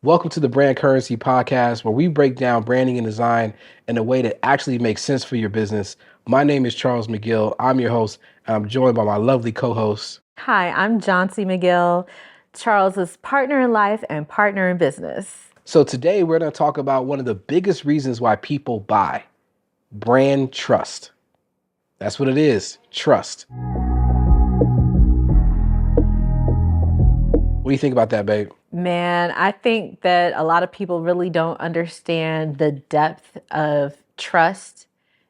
Welcome to the Brand Currency Podcast, where we break down branding and design in a way that actually makes sense for your business. My name is Charles McGill. I'm your host, and I'm joined by my lovely co-host. Hi, I'm Jonsi McGill, Charles's partner in life and partner in business. So today we're going to talk about one of the biggest reasons why people buy: brand trust. That's what it is, trust. What do you think about that, babe? Man, I think that a lot of people really don't understand the depth of trust.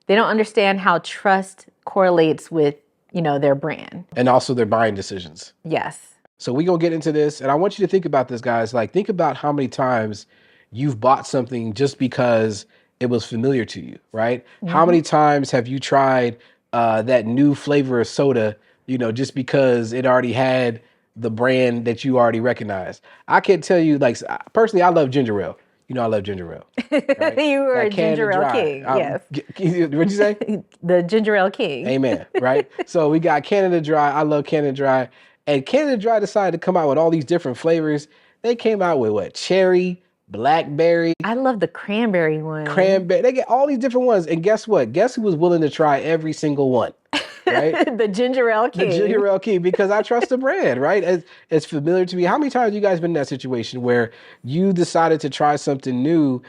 They don't understand how trust correlates with, their brand. And also their buying decisions. Yes. So we're going to get into this. And I want you to think about this, guys. Like, think about how many times you've bought something just because it was familiar to you, right? Mm-hmm. How many times have you tried that new flavor of soda, just because it already had the brand that you already recognize? I can tell you, like, personally, I love ginger ale. I love ginger ale. Right? You were a ginger ale king, yes. What'd you say? The ginger ale king. Amen, right? So we got Canada Dry. I love Canada Dry. And Canada Dry decided to come out with all these different flavors. They came out with what? Cherry, blackberry. I love the cranberry one. Cranberry. They get all these different ones. And guess what? Guess who was willing to try every single one? Right? The ginger ale king. The ginger ale king, because I trust the brand, right? It's familiar to me. How many times have you guys been in that situation where you decided to try something new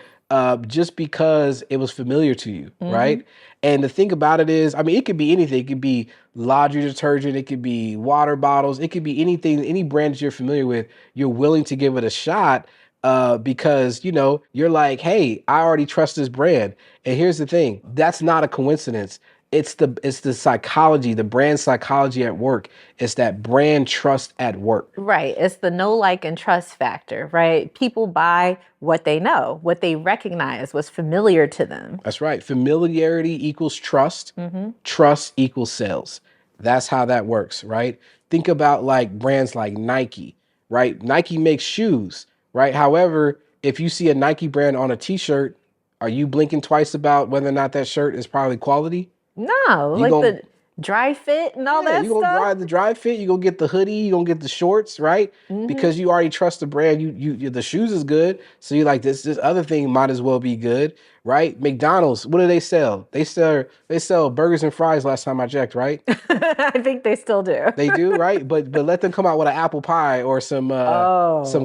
just because it was familiar to you, mm-hmm. right? And the thing about it is, it could be anything. It could be laundry detergent. It could be water bottles. It could be anything, any brand that you're familiar with. You're willing to give it a shot because, you're like, hey, I already trust this brand. And here's the thing. That's not a coincidence. It's the psychology, the brand psychology at work. It's that brand trust at work. Right. It's the know, like, and trust factor, right? People buy what they know, what they recognize, what's familiar to them. That's right. Familiarity equals trust. Mm-hmm. Trust equals sales. That's how that works, right? Think about like brands like Nike, right? Nike makes shoes, right? However, if you see a Nike brand on a t-shirt, are you blinking twice about whether or not that shirt is probably quality? No, the dry fit and all that stuff. You're going to buy the dry fit. You're going to get the hoodie. You're going to get the shorts, right? Mm-hmm. Because you already trust the brand. You the shoes is good. So you're like, this other thing might as well be good, right? McDonald's, what do they sell? They sell burgers and fries last time I checked, right? I think they still do. They do, right? But let them come out with an apple pie or some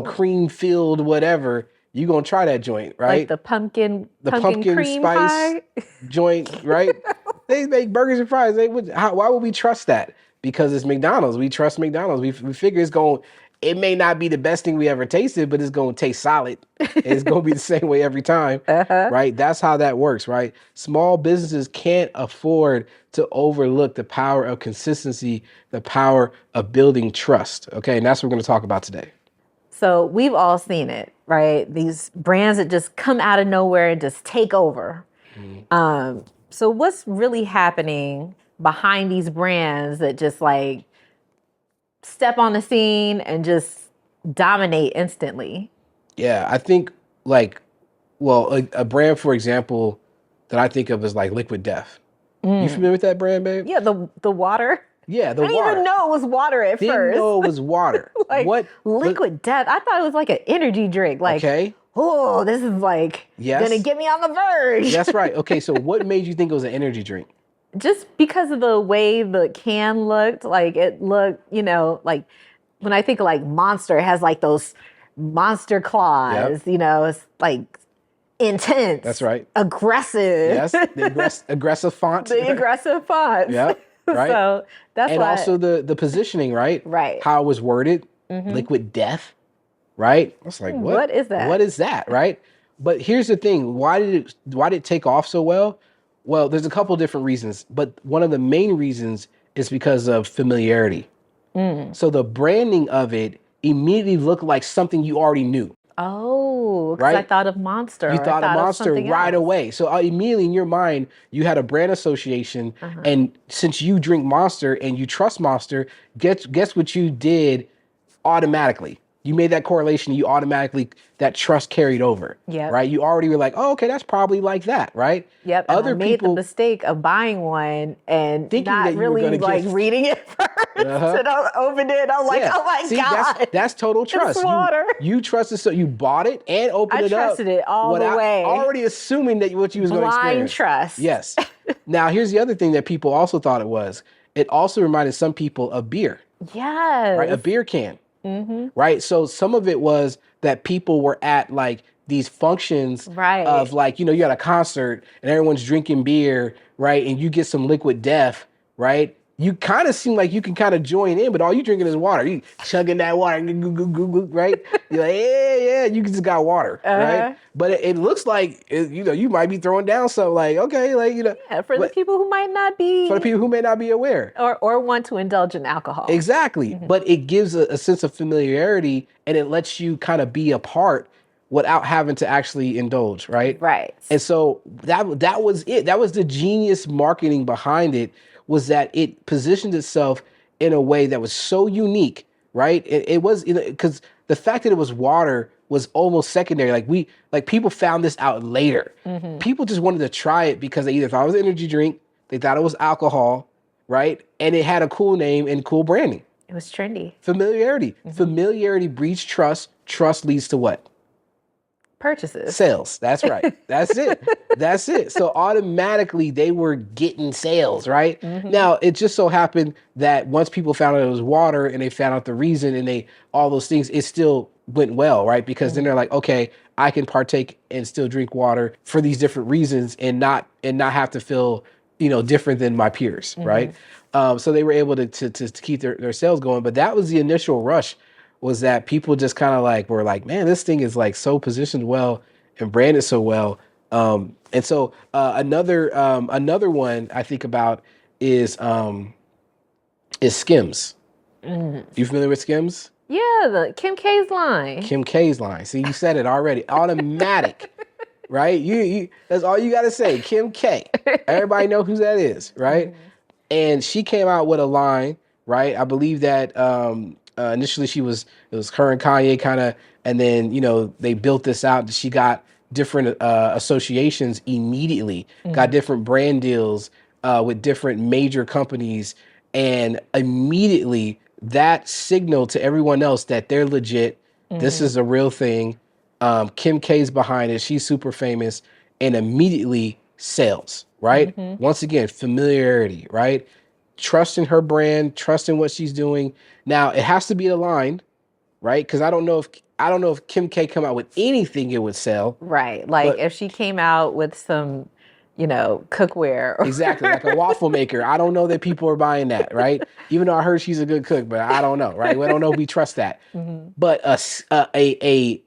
cream-filled whatever. You're going to try that joint, right? Like the pumpkin cream spice pie joint, right? They make burgers and fries. Why would we trust that? Because it's McDonald's. We trust McDonald's. We figure it may not be the best thing we ever tasted, but it's going to taste solid. It's going to be the same way every time, right? That's how that works, right? Small businesses can't afford to overlook the power of consistency, the power of building trust, okay? And that's what we're going to talk about today. So we've all seen it, right? These brands that just come out of nowhere and just take over. Mm-hmm. So what's really happening behind these brands that just like step on the scene and just dominate instantly? Yeah, I think a brand, for example, that I think of is like Liquid Death. You familiar with that brand, babe? Yeah, the water. Yeah, the water. I didn't even know it was water at first. Didn't know it was water. Liquid Death. I thought it was like an energy drink. Like, okay. Oh, this is like gonna get me on the verge. That's right. Okay, so what made you think it was an energy drink? Just because of the way the can looked. Like it looked, like when I think of like Monster, it has like those monster claws. Yep. It's like intense. That's right. Aggressive. Yes, the aggressive font. The aggressive font. Yeah. Right. So that's also the positioning, right? Right. How it was worded. Mm-hmm. Liquid Death. Right? I was like, what is that? What is that? Right? But here's the thing. Why did it take off so well? Well, there's a couple different reasons, but one of the main reasons is because of familiarity. Mm. So the branding of it immediately looked like something you already knew. Oh, because I thought of Monster. You thought of Monster right away. So immediately in your mind, you had a brand association. Uh-huh. And since you drink Monster and you trust Monster, guess what you did automatically? You made that correlation. You automatically, that trust carried over, Yep. right? You already were like, oh, okay, that's probably like that, right? Yep. And I Other made the people mistake of buying one and thinking not that you were going really to like get, reading it first. uh-huh. And I opened it. I'm like, Yeah. oh my See, God. that's total trust. It's water. You trusted, so you bought it and opened I it up. trusted it all the without way. already assuming that what you was going to Blind experience. trust. Yes. Now, here's the other thing that people also thought it was. It also reminded some people of beer, right? A Yes. beer can, right? So some of it was that people were at like these functions Right. of like, you know, you're at a concert and everyone's drinking beer, right? And you get some liquid death, right? You kind of seem like you can kind of join in, but all you drinking is water. You chugging that water, right? You're like, yeah, you just got water, right? But it looks like, you know, you might be throwing down something like, okay, like, you know. Yeah, for the people who might not be. For the people who may not be aware. Or want to indulge in alcohol. Exactly. But it gives a sense of familiarity and it lets you kind of be a part without having to actually indulge, right? Right. And so that was it. That was the genius marketing behind it, was that it positioned itself in a way that was so unique, right? It was, you know, because the fact that it was water was almost secondary. Like people found this out later. People just wanted to try it because they either thought it was an energy drink, they thought it was alcohol, right? And it had a cool name and cool branding. It was trendy. Familiarity. Familiarity breeds trust. Trust leads to what? Purchases. Sales. That's right. That's it. That's it. So automatically they were getting sales, right? Now, it just so happened that once people found out it was water and they found out the reason and all those things, it still went well, right? Because then they're like, okay, I can partake and still drink water for these different reasons and not have to feel, you know, different than my peers, right? So they were able to keep their sales going. But that was the initial rush, was that people just kind of like were like, man, this thing is like so positioned well and branded so well. And so another one I think about is Skims. You familiar with Skims? Yeah, the Kim K's line. Kim K's line. See, you said it already. Automatic, right? You that's all you got to say. Kim K. Everybody know who that is, right? And she came out with a line, right? I believe that initially it was her and Kanye kind of, and then, you know, they built this out. She got different associations immediately, got different brand deals with different major companies, and immediately that signaled to everyone else that they're legit. This is a real thing. Kim K's behind it. She's super famous, and immediately sales, right? Once again, familiarity, right? Trusting her brand, trusting what she's doing. Now it has to be aligned, right? Because I don't know if Kim K come out with anything it would sell. Right. Like if she came out with some, you know, cookware. Exactly, like a waffle maker. I don't know that people are buying that, right? Even though I heard she's a good cook, but I don't know, right? We don't know if we trust that. But a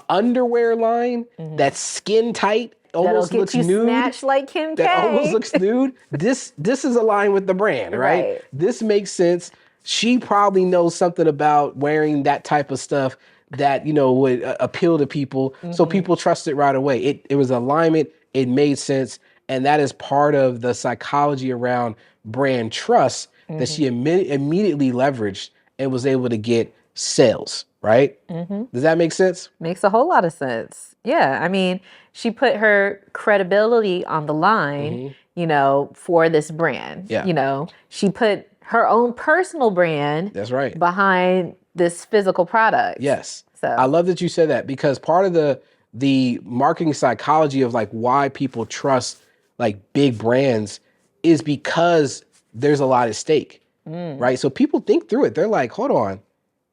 underwear line that's skin tight, almost That'll looks get you nude. snatched like Kim K. That almost looks nude. This is aligned with the brand, right? Right. This makes sense. She probably knows something about wearing that type of stuff that, you know, would appeal to people. So people trust it right away. It was alignment. It made sense. And that is part of the psychology around brand trust that she immediately leveraged and was able to get sales, right? Does that make sense? Makes a whole lot of sense. Yeah. I mean, she put her credibility on the line, you know, for this brand. Yeah. You know, she put her own personal brand That's right. behind this physical product. Yes. So I love that you said that, because part of the marketing psychology of like why people trust like big brands is because there's a lot at stake, right? So people think through it. They're like, hold on,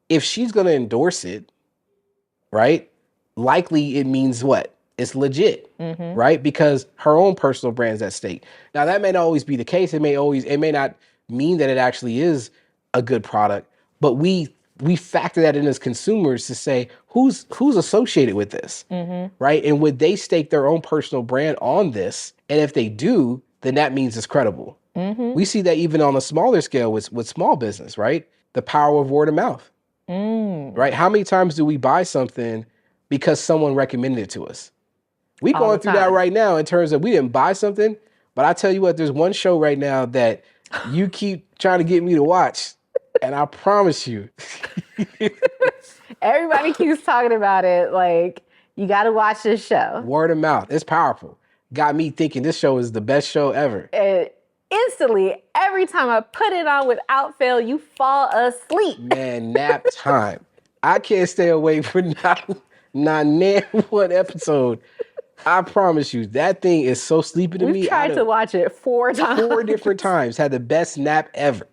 if she's going to endorse it, right? Likely it means what? It's legit, right? Because her own personal brand's at stake. Now that may not always be the case. It may not mean that it actually is a good product, but we factor that in as consumers to say who's associated with this, right? And would they stake their own personal brand on this? And if they do, then that means it's credible. We see that even on a smaller scale with small business, right? The power of word of mouth, right? How many times do we buy something because someone recommended it to us? We All going the through that time. right now in terms of we didn't buy something, but I tell you what, there's one show right now that you keep trying to get me to watch. And I promise you, Everybody keeps talking about it. Like, you got to watch this show. word of mouth, it's powerful. Got me thinking this show is the best show ever. And instantly, every time I put it on without fail, you fall asleep. Man, nap time. I can't stay awake for not one episode. I promise you, that thing is so sleepy to me. We've tried to watch it 4 times. 4 different times. Had the best nap ever.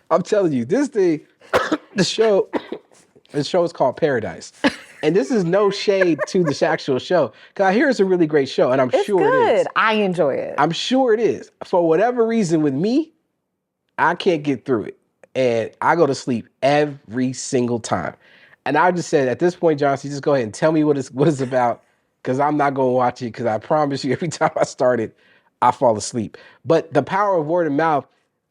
I'm telling you, this thing, the show is called Paradise. And this is no shade to the actual show. Because I hear it's a really great show, and I'm sure it is. I enjoy it. I'm sure it is. For whatever reason with me, I can't get through it. And I go to sleep every single time. And I just said, at this point, Jonsi, just go ahead and tell me what it's about. Because I'm not going to watch it. Because I promise you, every time I start it, I fall asleep. But the power of word of mouth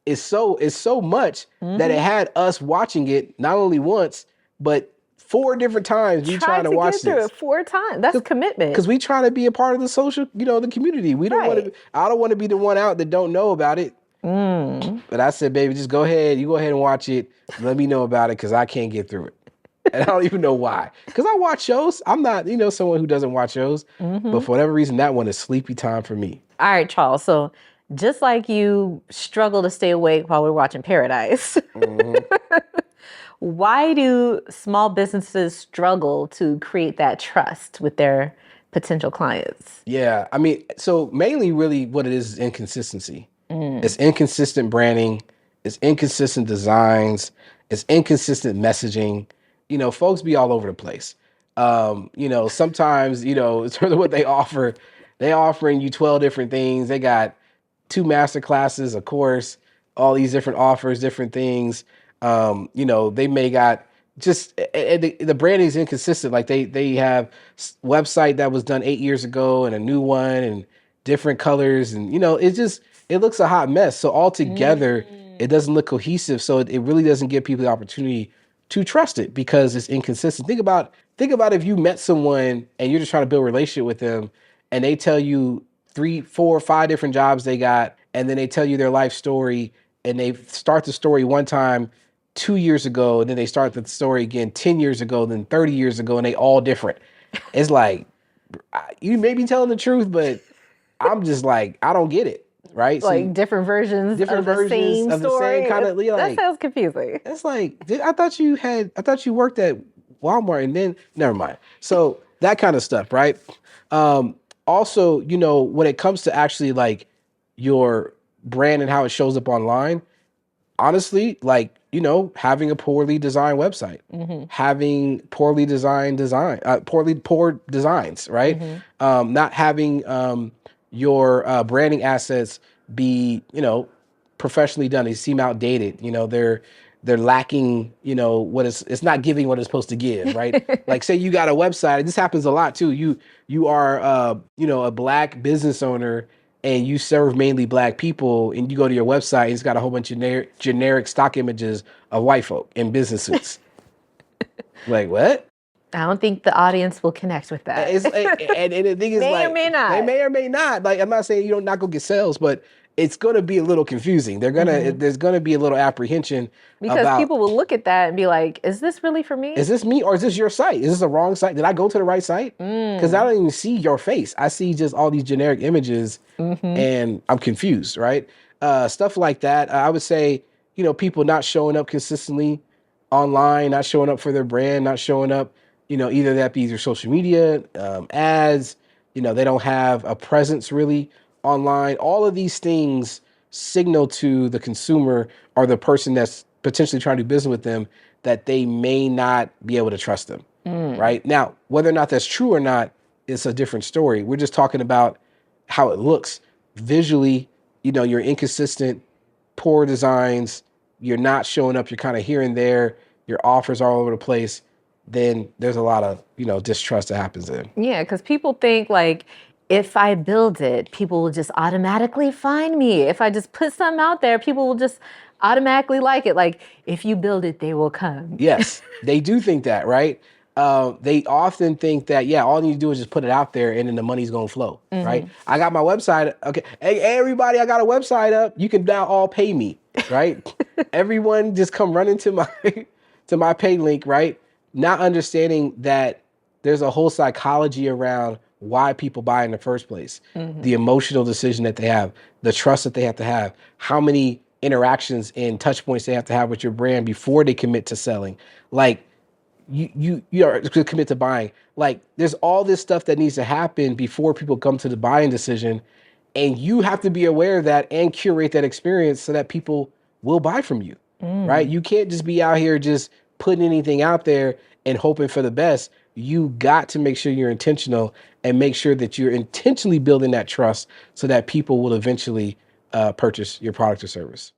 is so much that it had us watching it not only once, but 4 different times we trying to watch this. Get through it 4 times. That's commitment. Because we trying to be a part of the social, the community. We don't want to. I don't want to be the one out that don't know about it. But I said, baby, just go ahead. You go ahead and watch it. Let me know about it because I can't get through it. And I don't even know why. Because I watch shows. I'm not, someone who doesn't watch shows. But for whatever reason, that one is sleepy time for me. All right, Charles. So just like you struggle to stay awake while we're watching Paradise, why do small businesses struggle to create that trust with their potential clients? Yeah. I mean, so mainly really what it is inconsistency. It's inconsistent branding. It's inconsistent designs. It's inconsistent messaging. Folks be all over the place. Sometimes, in terms of what they offer, they offering you 12 different things. They got 2 master classes, a course, all these different offers, different things. They may got just the branding is inconsistent. Like they have website that was done 8 years ago and a new one and different colors. And, it looks a hot mess. So altogether, it doesn't look cohesive. So it really doesn't give people the opportunity to trust it because it's inconsistent. Think about if you met someone and you're just trying to build a relationship with them and they tell you 3, 4, 5 different jobs they got, and then they tell you their life story and they start the story one time 2 years ago, and then they start the story again 10 years ago, then 30 years ago, and they all different. It's like, you may be telling the truth, but I'm just like, I don't get it. Right? Like so, different versions of the same story. Kind of, that sounds confusing. It's like, I thought you worked at Walmart and then, never mind. So that kind of stuff, right? Also, when it comes to actually like your brand and how it shows up online, honestly, like, having a poorly designed website, having poorly designed poor designs, right? Not having your branding assets be, professionally done. They seem outdated. They're lacking, it's not giving what it's supposed to give, right? Like say you got a website, this happens a lot too. You are, a Black business owner and you serve mainly Black people and you go to your website and it's got a whole bunch of generic stock images of white folk in business suits. Like what? I don't think the audience will connect with that. And the thing is, may or may not. They may or may not. Like I'm not saying you don't not go get sales, but it's going to be a little confusing. There's going to be a little apprehension because people will look at that and be like, "Is this really for me? Is this me or is this your site? Is this the wrong site? Did I go to the right site? Because I don't even see your face. I see just all these generic images, and I'm confused. Right? Stuff like that. I would say, people not showing up consistently online, not showing up for their brand, not showing up. Either that be their social media, ads, they don't have a presence really online. All of these things signal to the consumer or the person that's potentially trying to do business with them that they may not be able to trust them, right? Now, whether or not that's true or not, it's a different story. We're just talking about how it looks. Visually, you're inconsistent, poor designs, you're not showing up, you're kind of here and there, your offers are all over the place. Then there's a lot of, distrust that happens then. Yeah, because people think like, if I build it, people will just automatically find me. If I just put something out there, people will just automatically like it. Like, if you build it, they will come. Yes, they do think that, right? They often think that, all you need to do is just put it out there and then the money's going to flow, right? I got my website. Okay. Hey, everybody, I got a website up. You can now all pay me, right? everyone just come running to my to my pay link, right? Not understanding that there's a whole psychology around why people buy in the first place. The emotional decision that they have, the trust that they have to have, how many interactions and touch points they have to have with your brand before they commit to selling. Like you are to commit to buying. Like there's all this stuff that needs to happen before people come to the buying decision. And you have to be aware of that and curate that experience so that people will buy from you, right? You can't just be out here just putting anything out there and hoping for the best. You got to make sure you're intentional and make sure that you're intentionally building that trust so that people will eventually purchase your product or service.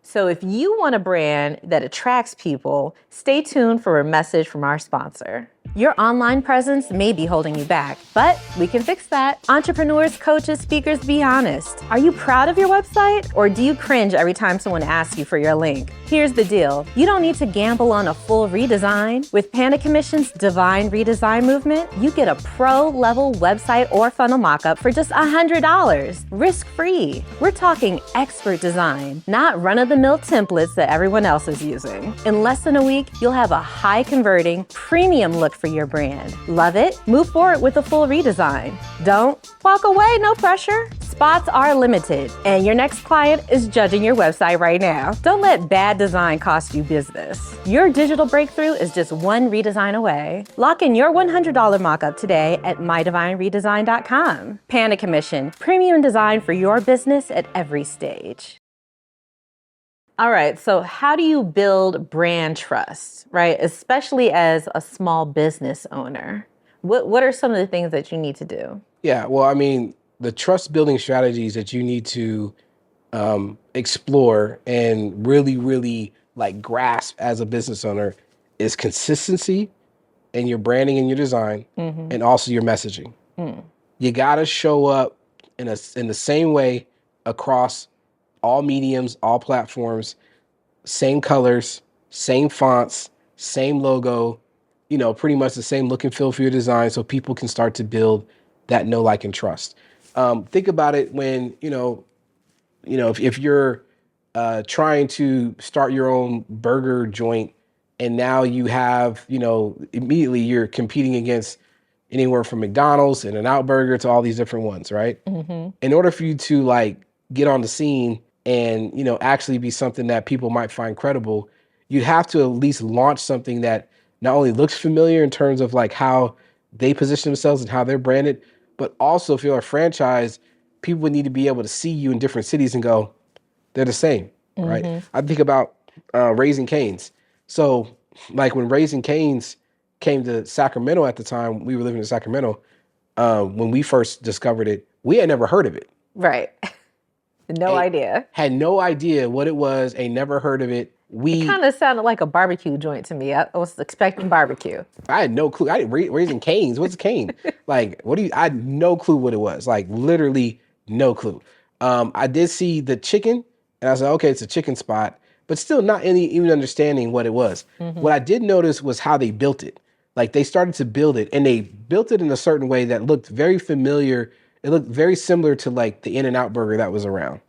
So if you want a brand that attracts people, stay tuned for a message from our sponsor. Your online presence may be holding you back, but we can fix that. Entrepreneurs, coaches, speakers, be honest. Are you proud of your website, or do you cringe every time someone asks you for your link? Here's the deal. You don't need to gamble on a full redesign. With Panda Commission's Divine Redesign Movement, you get a pro-level website or funnel mockup for just $100, risk-free. We're talking expert design, not run-of-the-mill templates that everyone else is using. In less than a week, you'll have a high-converting, premium look for your brand. Love it? Move forward with a full redesign. Don't walk away, no pressure. Spots are limited, and your next client is judging your website right now. Don't let bad design cost you business. Your digital breakthrough is just one redesign away. Lock in your $100 mockup today at mydivineredesign.com. Panda Commission, premium design for your business at every stage. All right, so how do you build brand trust, right? Especially as a small business owner. What are some of the things that you need to do? Yeah, well, I mean, the trust building strategies that you need to explore and really, really like grasp as a business owner is consistency in your branding and your design, and also your messaging. You gotta show up in the same way across all mediums, all platforms, same colors, same fonts, same logo, pretty much the same look and feel for your design so people can start to build that know, like, and trust. Think about it when, if you're trying to start your own burger joint and now you have, immediately you're competing against anywhere from McDonald's and In-N-Out Burger to all these different ones, right? In order for you to like get on the scene and, actually be something that people might find credible, you have to at least launch something that not only looks familiar in terms of like how they position themselves and how they're branded, but also if you're a franchise, people would need to be able to see you in different cities and go, they're the same, right? I think about Raising Cane's. So like when Raising Cane's came to Sacramento at the time, we were living in Sacramento, when we first discovered it, we had never heard of it. Right. No idea. Had no idea what it was, and never heard of it. It kind of sounded like a barbecue joint to me. I was expecting barbecue. I had no clue. I didn't Raising Cane's. What's cane? Like, I had no clue what it was. Like, literally no clue. I did see the chicken, and I was like, okay, it's a chicken spot, but still not even understanding what it was. What I did notice was how they built it. Like, they started to build it, and they built it in a certain way that looked very familiar. It looked very similar to like the In-N-Out Burger that was around.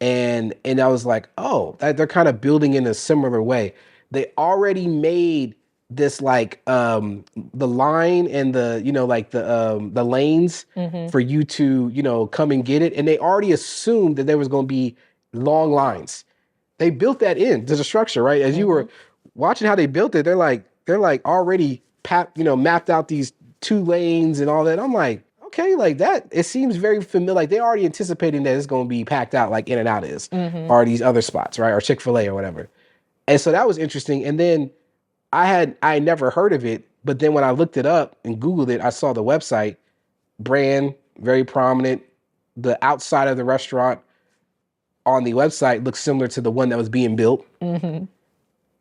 And I was like, oh, they're kind of building in a similar way. They already made this like the line and the, like the lanes for you to, come and get it. And they already assumed that there was going to be long lines. They built that into the structure, right? As you were watching how they built it, they're like already mapped out these 2 lanes and all that. I'm like, okay, like that, it seems very familiar. Like they already anticipating that it's going to be packed out like In-N-Out is, or these other spots, right? Or Chick-fil-A or whatever. And so that was interesting. And then I had never heard of it, but then when I looked it up and Googled it, I saw the website, brand, very prominent. The outside of the restaurant on the website looks similar to the one that was being built. I'm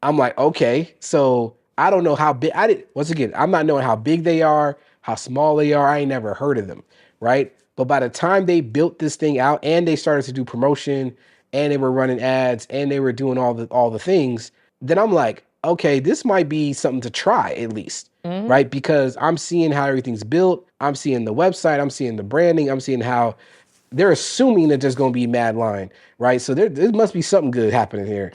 like, okay, so I don't know how big, I'm not knowing how big they are, how small they are. I ain't never heard of them, right? But by the time they built this thing out and they started to do promotion and they were running ads and they were doing all the things, then I'm like, okay, this might be something to try at least, right? Because I'm seeing how everything's built. I'm seeing the website. I'm seeing the branding. I'm seeing how they're assuming that there's going to be mad line, right? So there must be something good happening here.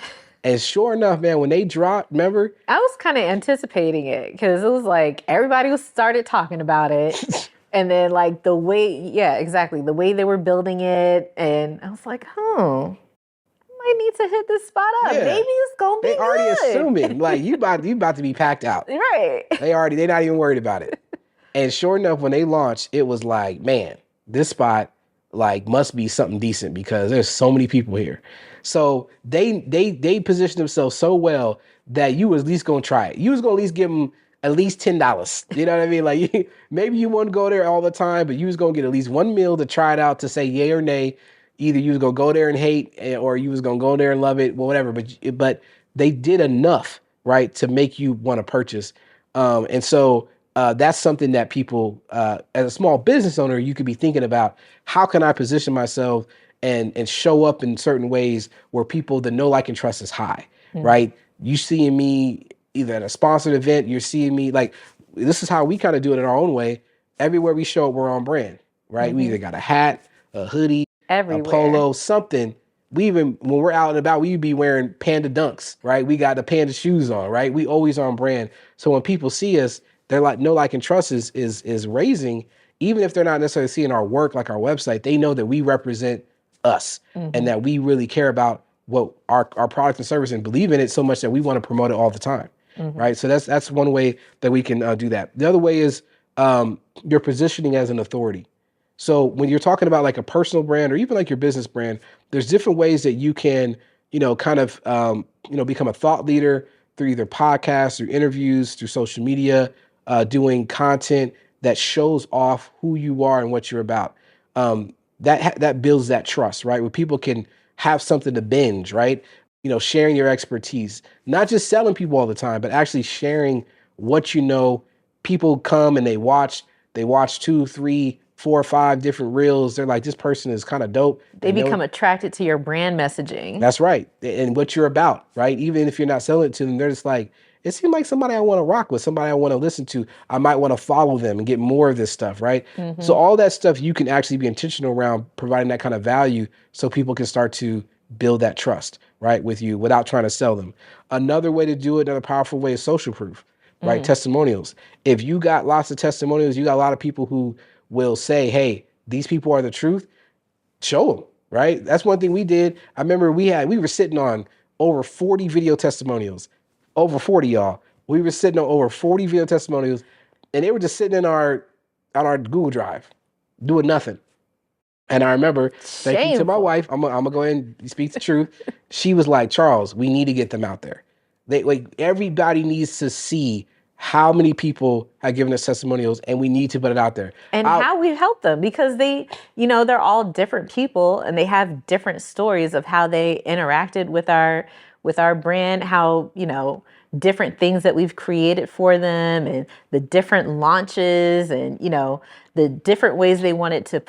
And sure enough, man, when they dropped, remember? I was kind of anticipating it because it was like everybody was started talking about it. And then like the way, yeah, exactly. The way they were building it. And I was like, I might need to hit this spot up. Yeah. Maybe it's gonna be They already good. assuming like you about to be packed out. Right. They're not even worried about it. And sure enough, when they launched, it was like, man, this spot like must be something decent because there's so many people here. So they positioned themselves so well that you was at least gonna try it. You was gonna at least give them at least $10. You know what I mean? Like maybe you wouldn't go there all the time, but you was gonna get at least one meal to try it out to say yay or nay. Either you was gonna go there and hate, or you was gonna go there and love it, well, whatever. But they did enough, right, to make you want to purchase. And so that's something that people, as a small business owner, you could be thinking about. How can I position myself and show up in certain ways where people, the know, like, and trust is high, right? You seeing me either at a sponsored event, you're seeing me like, this is how we kind of do it in our own way. Everywhere we show up, we're on brand, right? We either got a hat, a hoodie, Everywhere. a polo, something. We even, when we're out and about, we be wearing Panda dunks, right? We got the Panda shoes on, right? We always on brand. So when people see us, they're like, know, like, and trust is raising. Even if they're not necessarily seeing our work, like our website, they know that we represent us and that we really care about what our product and service and believe in it so much that we want to promote it all the time, right? So that's one way that we can do that. The other way is your positioning as an authority. So when you're talking about like a personal brand or even like your business brand, there's different ways that you can, kind of, become a thought leader through either podcasts, through interviews, through social media, doing content that shows off who you are and what you're about. That builds that trust, right? Where people can have something to binge, right? Sharing your expertise, not just selling people all the time, but actually sharing what you know. People come and they watch 2, 3, 4, 5 different reels. They're like, this person is kind of dope. They become attracted to your brand messaging. That's right. And what you're about, right? Even if you're not selling it to them, they're just like, it seems like somebody I want to rock with, somebody I want to listen to. I might want to follow them and get more of this stuff, right? So all that stuff, you can actually be intentional around providing that kind of value so people can start to build that trust, right, with you without trying to sell them. Another way to do it, another powerful way is social proof, right? Testimonials. If you got lots of testimonials, you got a lot of people who will say, hey, these people are the truth, show them, right? That's one thing we did. I remember we were sitting on over 40 video testimonials, over 40, y'all. We were sitting on over 40 video testimonials, and they were just sitting on our Google Drive, doing nothing. And I remember, thank you to my wife, I'm gonna go ahead and speak the truth. She was like, Charles, we need to get them out there. Everybody needs to see how many people have given us testimonials, and we need to put it out there. And how we help them, because they, they're all different people and they have different stories of how they interacted with our brand, how, different things that we've created for them and the different launches and, the different ways they wanted to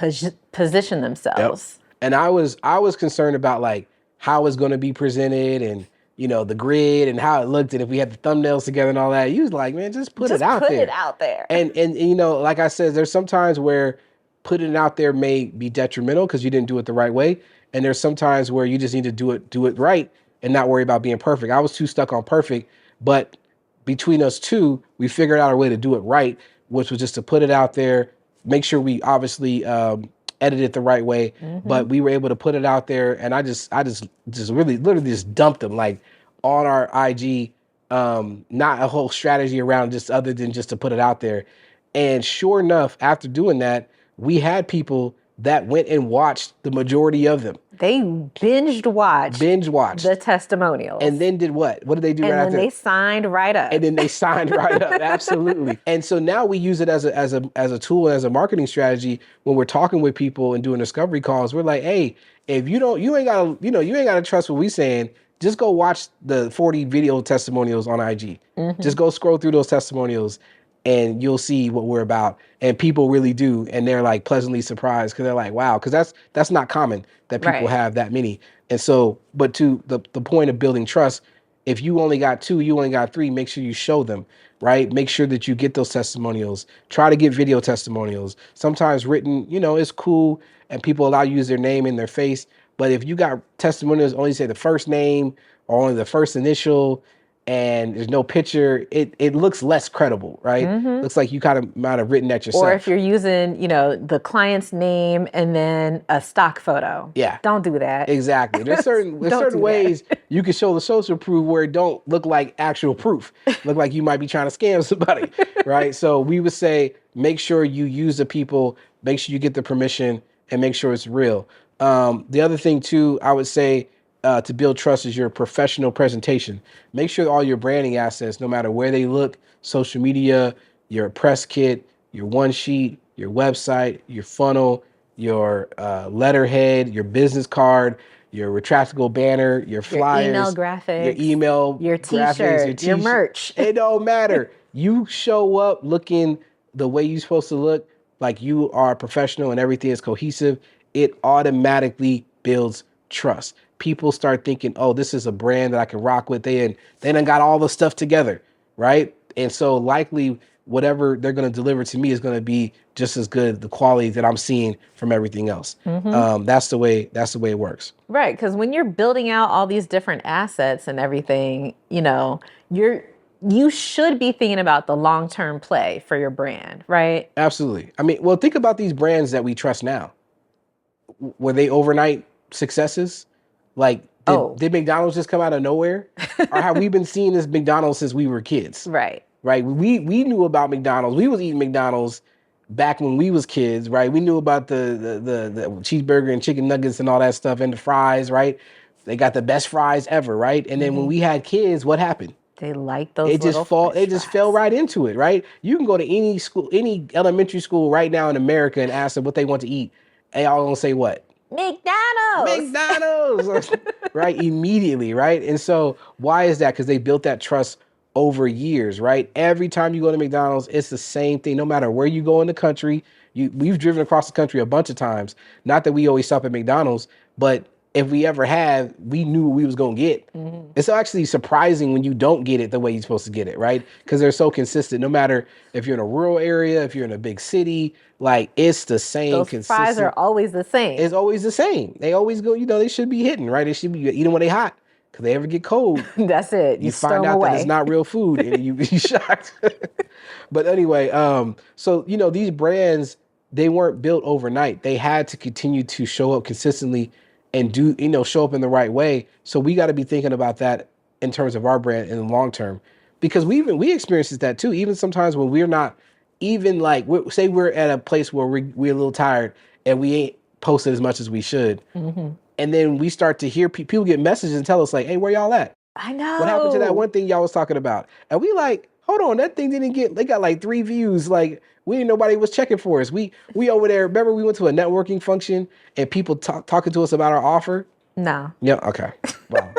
position themselves. Yep. And I was concerned about like how it's going to be presented and, the grid and how it looked, and if we had the thumbnails together and all that. He was like, man, just put it out there. Put it out there. And like I said, there's sometimes where putting it out there may be detrimental because you didn't do it the right way. And there's sometimes where you just need to do it right and not worry about being perfect. I was too stuck on perfect, but between us two, we figured out a way to do it right, which was just to put it out there, make sure we obviously edit it the right way, but we were able to put it out there. And I just really literally just dumped them like on our IG, not a whole strategy around just other than just to put it out there. And sure enough, after doing that, we had people that went and watched the majority of them. They binge watched the testimonials. And then did what? What did they do right after? And then they signed right up. Absolutely. And so now we use it as a tool, as a marketing strategy when we're talking with people and doing discovery calls. We're like, hey, if you ain't gotta trust what we saying. Just go watch the 40 video testimonials on IG. Just go scroll through those testimonials and you'll see what we're about. And people really do. And they're like pleasantly surprised because they're like, wow, because that's not common that people have that many. And so, but to the point of building trust, if you only got 2, you only got 3, make sure you show them, right? Make sure that you get those testimonials. Try to get video testimonials. Sometimes written, is cool and people allow you to use their name and their face. But if you got testimonials, only say the first name or only the first initial and there's no picture, it looks less credible, right? Looks like you kind of might have written that yourself. Or if you're using, the client's name and then a stock photo. Yeah. Don't do that. Exactly. There's certain Don't do ways you can show the social proof where it don't look like actual proof. Look like you might be trying to scam somebody, right? So we would say make sure you use the people, make sure you get the permission, and make sure it's real. The other thing too, I would say to build trust is your professional presentation. Make sure all your branding assets, no matter where they look, social media, your press kit, your one sheet, your website, your funnel, your letterhead, your business card, your retractable banner, your flyers, your email your graphics, t-shirt, your merch. It don't matter. You show up looking the way you're supposed to look, like you are professional and everything is cohesive, it automatically builds trust. People start thinking, oh, this is a brand that I can rock with. They done got all the stuff together, right? And so likely whatever they're going to deliver to me is going to be just as good, the quality that I'm seeing from everything else. That's the way it works. Right, because when you're building out all these different assets and everything, you should be thinking about the long-term play for your brand, right? Absolutely. I mean, well, think about these brands that we trust now. Were they overnight successes? Like, did McDonald's just come out of nowhere? Or have we been seeing this McDonald's since we were kids? Right. Right. We knew about McDonald's. We was eating McDonald's back when we was kids, right? We knew about the cheeseburger and chicken nuggets and all that stuff and the fries, right? They got the best fries ever, right? And then when we had kids, what happened? They like those. It just fell right into it, right? You can go to any school, any elementary school right now in America and ask them what they want to eat. And y'all gonna say what? McDonald's, right? Immediately, right? And so why is that? Because they built that trust over years, right? Every time you go to McDonald's, it's the same thing. No matter where you go in the country, we've driven across the country a bunch of times. Not that we always stop at McDonald's, but if we ever have, we knew what we was going to get. It's actually surprising when you don't get it the way you're supposed to get it, right? Because they're so consistent. No matter if you're in a rural area, if you're in a big city, like it's the same. Those consistent. Fries are always the same. It's always the same. They always go, they should be hitting, right? They should be eating when they hot. Because they ever get cold. That's it. You find out that it's not real food and you be shocked. But anyway, so, these brands, they weren't built overnight. They had to continue to show up consistently and show up in the right way. So we got to be thinking about that in terms of our brand in the long term. Because we experience that too. Even sometimes when we're not even like, say we're at a place where we're a little tired and we ain't posted as much as we should. And then we start to hear people get messages and tell us like, hey, where y'all at? I know. What happened to that one thing y'all was talking about? And we like, hold on, that thing they got like 3 views. Like nobody was checking for us. We over there, remember we went to a networking function and people talking to us about our offer? No. Yeah, okay. Wow.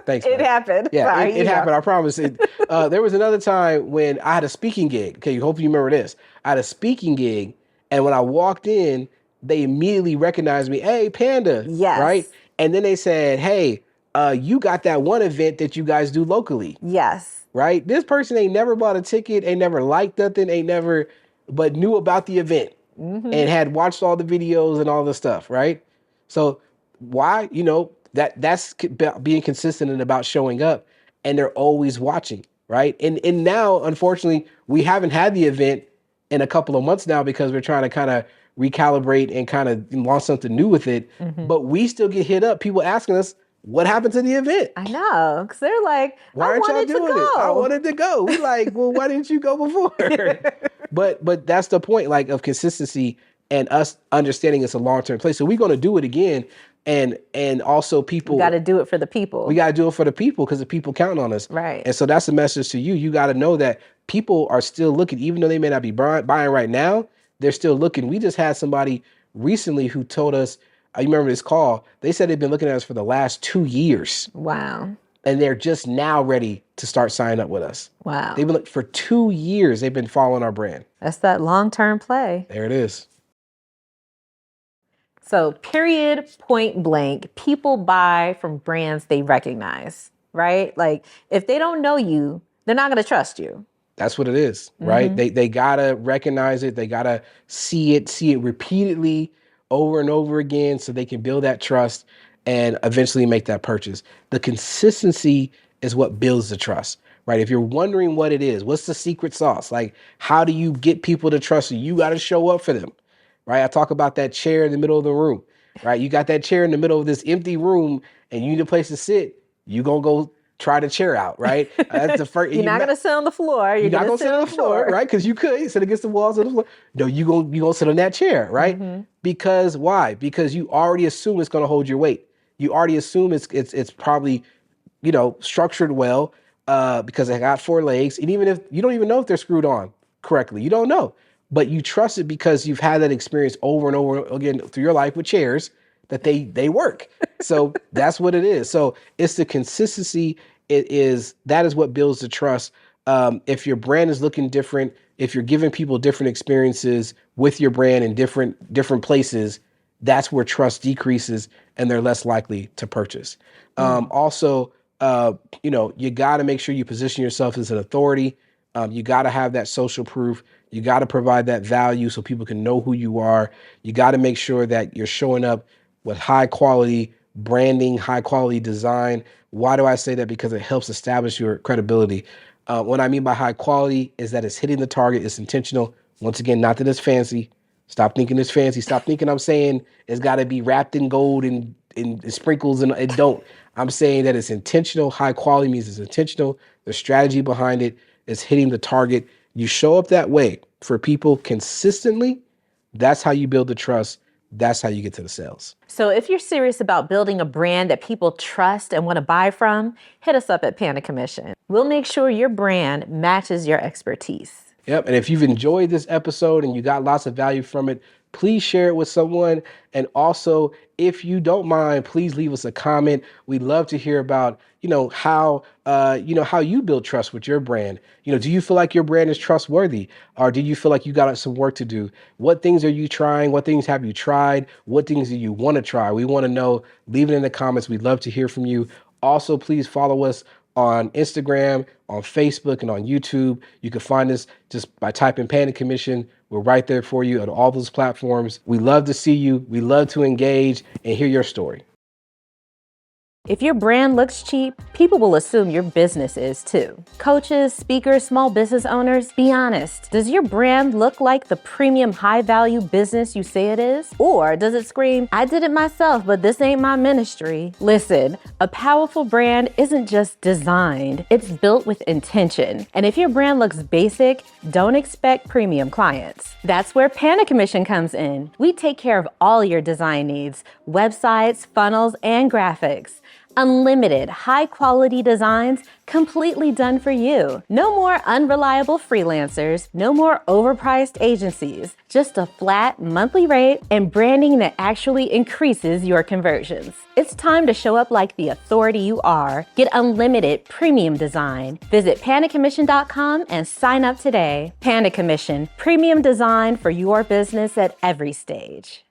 Thanks. It happened. Yeah, it happened. I promise. There was another time when I had a speaking gig. Okay, hopefully you remember this. I had a speaking gig and when I walked in, they immediately recognized me. Hey, Panda. Yes. Right? And then they said, hey, you got that one event that you guys do locally. Yes. Right? This person ain't never bought a ticket, ain't never liked nothing, but knew about the event and had watched all the videos and all the stuff, right? So why? That's being consistent and about showing up, and they're always watching, right? And now, unfortunately, we haven't had the event in a couple of months now because we're trying to kind of recalibrate and kind of launch something new with it. But we still get hit up, people asking us, what happened to the event? I know, because they're like, why aren't y'all doing it? I wanted to go. We like, well, why didn't you go before? But that's the point, like, of consistency and us understanding it's a long-term play. So we're going to do it again. And also people. We got to do it for the people. We got to do it for the people because the people count on us. Right. And so that's the message to you. You got to know that people are still looking, even though they may not be buying right now, they're still looking. We just had somebody recently who told us, I remember this call, they said they've been looking at us for the last 2 years. Wow. And they're just now ready to start signing up with us. Wow. They've been looking for 2 years. They've been following our brand. That's that long-term play. There it is. So period, point blank, people buy from brands they recognize, right? Like if they don't know you, they're not going to trust you. That's what it is, right? They gotta recognize it. They gotta see it repeatedly over and over again so they can build that trust. and eventually make that purchase. The consistency is what builds the trust, right? If you're wondering what it is, what's the secret sauce? Like, how do you get people to trust you? You got to show up for them, right? I talk about that chair in the middle of the room, right? You got that chair in the middle of this empty room and you need a place to sit. You gonna go try the chair out, right? That's the first. You're not gonna sit on the floor. You're not gonna sit on the floor, right? Because you could sit against the walls of the floor. No, you gonna sit on that chair, right? Because why? Because you already assume it's gonna hold your weight. You already assume it's probably, structured well, because it got four legs. And even if you don't even know if they're screwed on correctly, you don't know. But you trust it because you've had that experience over and over again through your life with chairs that they work. So that's what it is. So it's the consistency. That is what builds the trust. If your brand is looking different, if you're giving people different experiences with your brand in different places, that's where trust decreases and they're less likely to purchase. Also, you got to make sure you position yourself as an authority. You got to have that social proof. You got to provide that value so people can know who you are. You got to make sure that you're showing up with high quality branding, high quality design. Why do I say that? Because it helps establish your credibility. What I mean by high quality is that it's hitting the target, it's intentional. Once again, not that it's fancy. Stop thinking it's fancy. Stop thinking I'm saying it's got to be wrapped in gold and sprinkles, and it don't. I'm saying that it's intentional. High quality means it's intentional. The strategy behind it is hitting the target. You show up that way for people consistently. That's how you build the trust. That's how you get to the sales. So if you're serious about building a brand that people trust and want to buy from, hit us up at Panda Commission. We'll make sure your brand matches your expertise. Yep. And if you've enjoyed this episode and you got lots of value from it, please share it with someone. And also, if you don't mind, please leave us a comment. We'd love to hear about, how you build trust with your brand. Do you feel like your brand is trustworthy, or do you feel like you got some work to do? What things are you trying? What things have you tried? What things do you want to try? We want to know. Leave it in the comments. We'd love to hear from you. Also, please follow us on Instagram, on Facebook, and on YouTube. You can find us just by typing Panda Commission. We're right there for you on all those platforms. We love to see you. We love to engage and hear your story. If your brand looks cheap, people will assume your business is too. Coaches, speakers, small business owners, be honest. Does your brand look like the premium high-value business you say it is? Or does it scream, I did it myself, but this ain't my ministry? Listen, a powerful brand isn't just designed, it's built with intention. And if your brand looks basic, don't expect premium clients. That's where Panda Commission comes in. We take care of all your design needs, websites, funnels, and graphics. Unlimited, high-quality designs completely done for you. No more unreliable freelancers, no more overpriced agencies, just a flat monthly rate and branding that actually increases your conversions. It's time to show up like the authority you are. Get unlimited premium design. Visit pandacommission.com and sign up today. Panda Commission, premium design for your business at every stage.